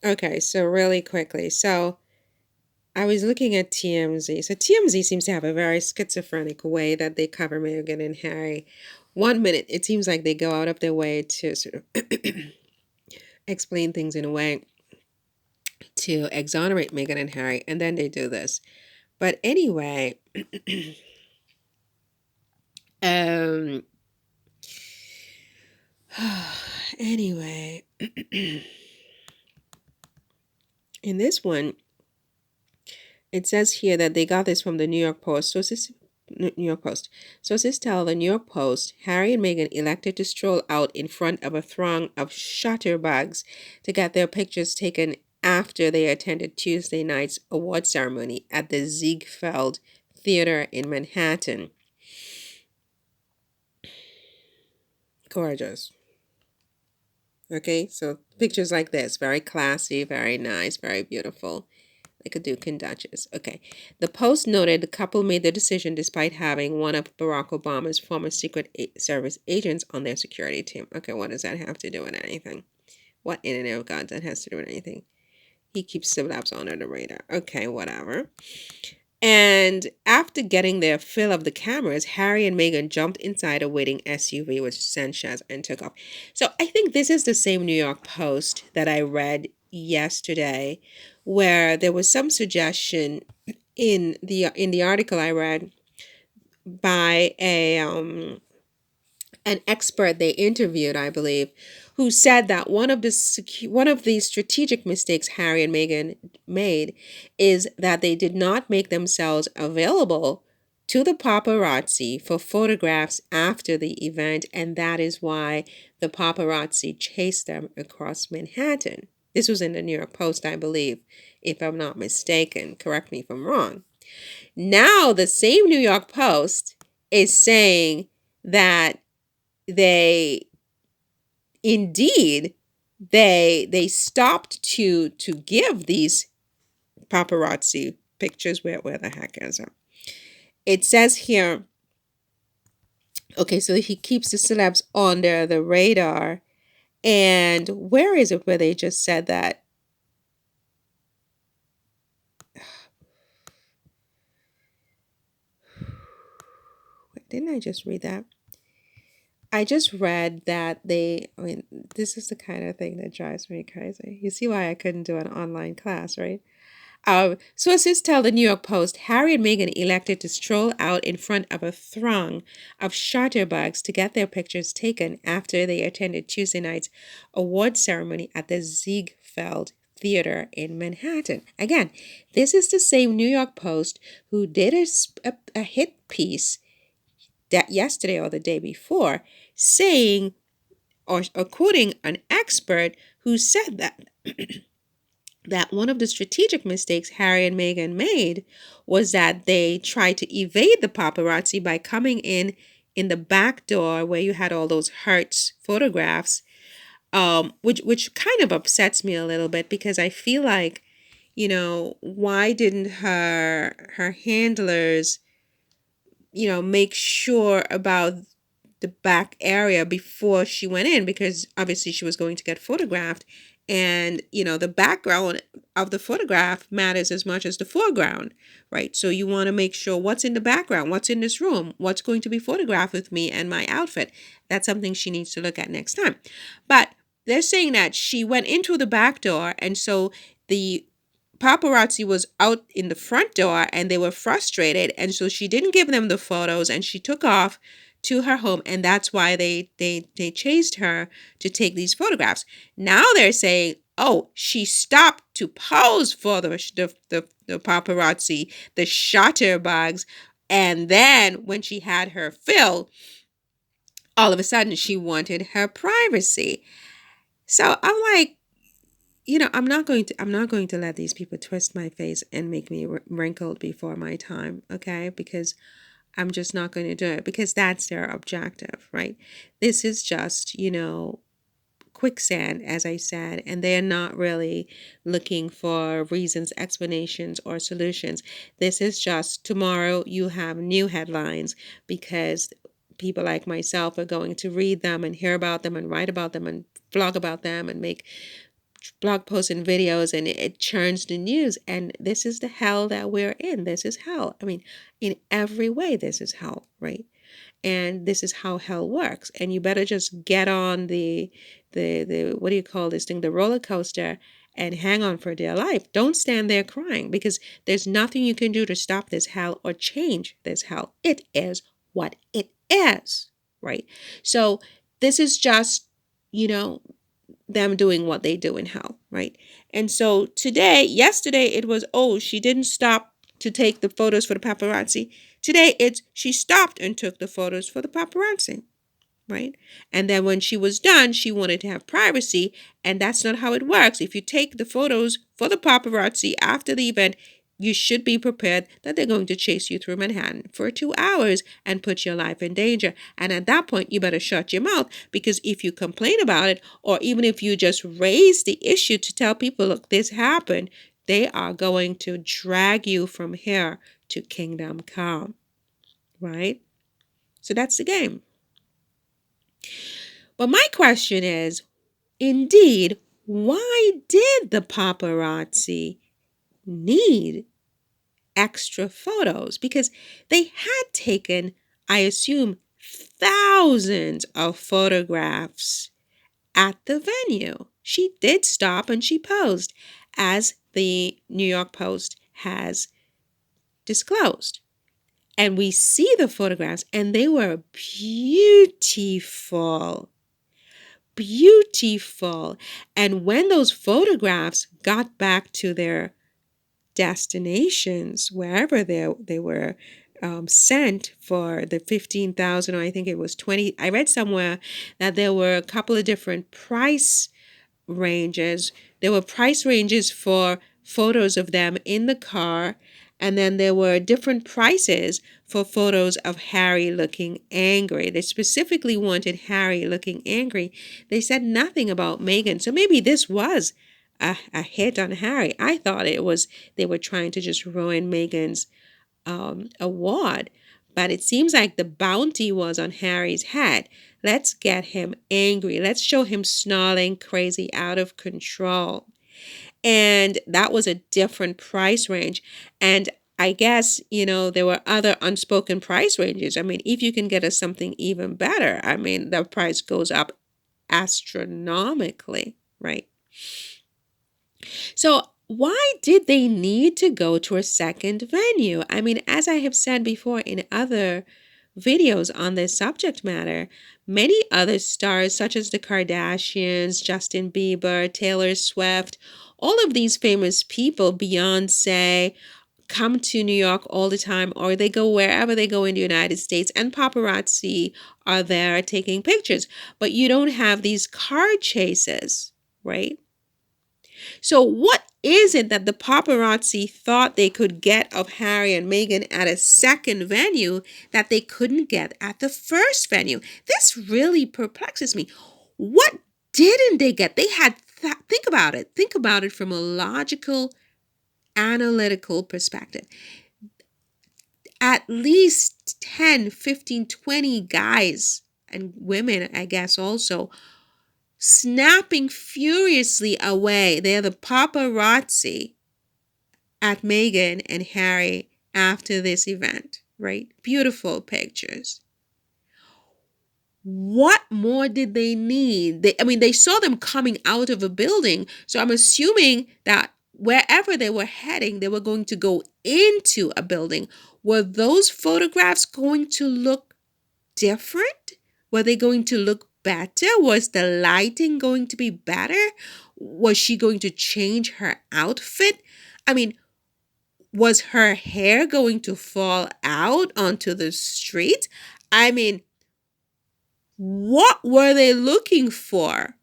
Okay, so really quickly. So I was looking at TMZ. So TMZ seems to have a very schizophrenic way that they cover Meghan and Harry. One minute, it seems like they go out of their way to sort of explain things in a way to exonerate Meghan and Harry, and then they do this. But anyway, um, anyway, in this one, it says here that they got this from the New York Post. New York Post. Sources tell the New York Post Harry and Meghan elected to stroll out in front of a throng of shutterbugs to get their pictures taken after they attended Tuesday night's award ceremony at the Ziegfeld Theater in Manhattan. Gorgeous. Okay, so pictures like this, very classy, very nice, very beautiful. Like a Duke and Duchess. Okay. The Post noted the couple made the decision despite having one of Barack Obama's former Service agents on their security team. Okay, what does that have to do with anything? What in and of God that has to do with anything? He keeps celebs under the radar. Okay, whatever. And after getting their fill of the cameras, Harry and Meghan jumped inside a waiting SUV with Sanchez and took off. So I think this is the same New York Post that I read yesterday, where there was some suggestion in the article I read by a an expert they interviewed, I believe, who said that one of the strategic mistakes Harry and Meghan made is that they did not make themselves available to the paparazzi for photographs after the event, and that is why the paparazzi chased them across Manhattan. This was in the New York Post, I believe, if I'm not mistaken. Correct me if I'm wrong. Now, the same New York Post is saying that they indeed they stopped to give these paparazzi pictures. Where the heck is it? It says here, okay, so he keeps the celebs under the radar. And where is it where they just said that? Didn't I just read that? I just read that I mean, this is the kind of thing that drives me crazy. You see why I couldn't do an online class, right? Sources tell the New York Post Harry and Meghan elected to stroll out in front of a throng of shutterbugs to get their pictures taken after they attended Tuesday night's award ceremony at the Ziegfeld Theater in Manhattan. Again, this is the same New York Post who did a hit piece that yesterday or the day before saying or quoting an expert who said that one of the strategic mistakes Harry and Meghan made was that they tried to evade the paparazzi by coming in the back door where you had all those Hertz photographs, which kind of upsets me a little bit because I feel like, why didn't her handlers, make sure about the back area before she went in, because obviously she was going to get photographed, and the background of the photograph matters as much as the foreground, right? So you want to make sure what's in the background, what's in this room, what's going to be photographed with me and my outfit. That's something she needs to look at next time. But they're saying that she went into the back door, and so the paparazzi was out in the front door and they were frustrated, and so she didn't give them the photos and she took off to her home, and that's why they chased her to take these photographs. Now they're saying, oh, she stopped to pose for the paparazzi, the shutterbugs, and then when she had her fill, all of a sudden she wanted her privacy. So I'm like, I'm not going to let these people twist my face and make me wrinkled before my time, okay? Because I'm just not going to do it, because that's their objective, right? This is just, quicksand, as I said, and they're not really looking for reasons, explanations, or solutions. This is just tomorrow you have new headlines because people like myself are going to read them and hear about them and write about them and blog about them and make blog posts and videos, and it churns the news. And this is the hell that we're in. This is hell. I mean, in every way, this is hell, right? And this is how hell works. And you better just get on the what do you call this thing, the roller coaster, and hang on for dear life. Don't stand there crying, because there's nothing you can do to stop this hell or change this hell. It is what it is, right? So this is just, you know, them doing what they do in hell, right? And so yesterday it was, oh, she didn't stop to take the photos for the paparazzi. Today it's, she stopped and took the photos for the paparazzi, right? And then when she was done, she wanted to have privacy, and that's not how it works. If you take the photos for the paparazzi after the event, you should be prepared that they're going to chase you through Manhattan for 2 hours and put your life in danger. And at that point, you better shut your mouth, because if you complain about it, or even if you just raise the issue to tell people, look, this happened, they are going to drag you from here to kingdom come, right? So that's the game. But my question is, indeed, why did the paparazzi need extra photos? Because they had taken, I assume, thousands of photographs at the venue. She did stop and she posed, as the New York Post has disclosed. And we see the photographs, and they were beautiful. Beautiful. And when those photographs got back to their destinations, wherever they were sent for the 15,000, or I think it was 20, I read somewhere that there were a couple of different price ranges. There were price ranges for photos of them in the car, and then there were different prices for photos of Harry looking angry. They specifically wanted Harry looking angry. They said nothing about Meghan. So maybe this was a hit on Harry. I thought it was, they were trying to just ruin Meghan's award. But it seems like the bounty was on Harry's head. Let's get him angry. Let's show him snarling, crazy, out of control. And that was a different price range. And I guess, there were other unspoken price ranges. I mean, if you can get us something even better, I mean, the price goes up astronomically, right? So why did they need to go to a second venue? I mean, as I have said before in other videos on this subject matter, many other stars, such as the Kardashians, Justin Bieber, Taylor Swift, all of these famous people, Beyonce, come to New York all the time, or they go wherever they go in the United States, and paparazzi are there taking pictures. But you don't have these car chases, right? So what is it that the paparazzi thought they could get of Harry and Meghan at a second venue that they couldn't get at the first venue? This really perplexes me. What didn't they get? They had, think about it. Think about it from a logical, analytical perspective. At least 10, 15, 20 guys and women, I guess also, snapping furiously away. They're the paparazzi at Meghan and Harry after this event, right? Beautiful pictures. What more did they need? They saw them coming out of a building. So I'm assuming that wherever they were heading, they were going to go into a building. Were those photographs going to look different? Were they going to look better? Was the lighting going to be better? Was she going to change her outfit? I mean, was her hair going to fall out onto the street? I mean, what were they looking for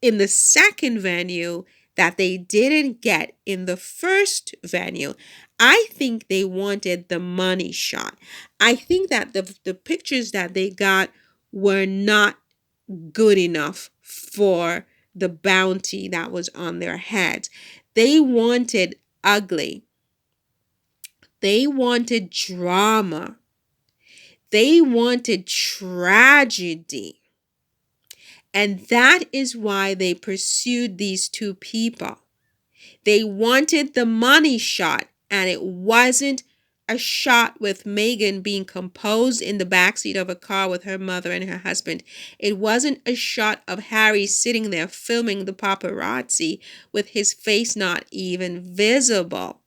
in the second venue that they didn't get in the first venue? I think they wanted the money shot. I think that the pictures that they got were not good enough for the bounty that was on their heads. They wanted ugly. They wanted drama. They wanted tragedy. And that is why they pursued these two people. They wanted the money shot, and it wasn't a shot with Meghan being composed in the backseat of a car with her mother and her husband. It wasn't a shot of Harry sitting there filming the paparazzi with his face not even visible.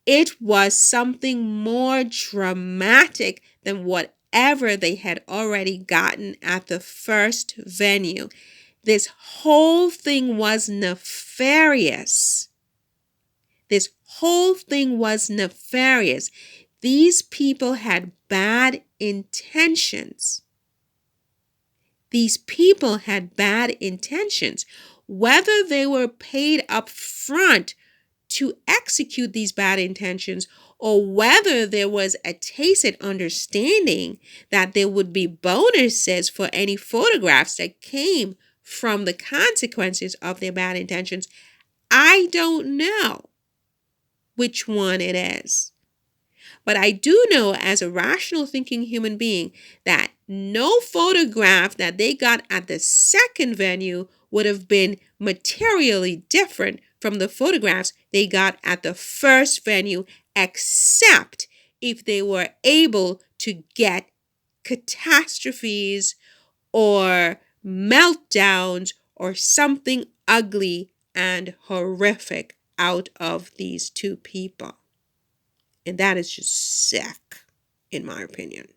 It was something more dramatic than whatever they had already gotten at the first venue. This whole thing was nefarious. This whole thing was nefarious. These people had bad intentions. These people had bad intentions. Whether they were paid up front to execute these bad intentions, or whether there was a tacit understanding that there would be bonuses for any photographs that came from the consequences of their bad intentions, I don't know which one it is. But I do know, as a rational thinking human being, that no photograph that they got at the second venue would have been materially different from the photographs they got at the first venue, except if they were able to get catastrophes or meltdowns or something ugly and horrific out of these two people. And that is just sick, in my opinion.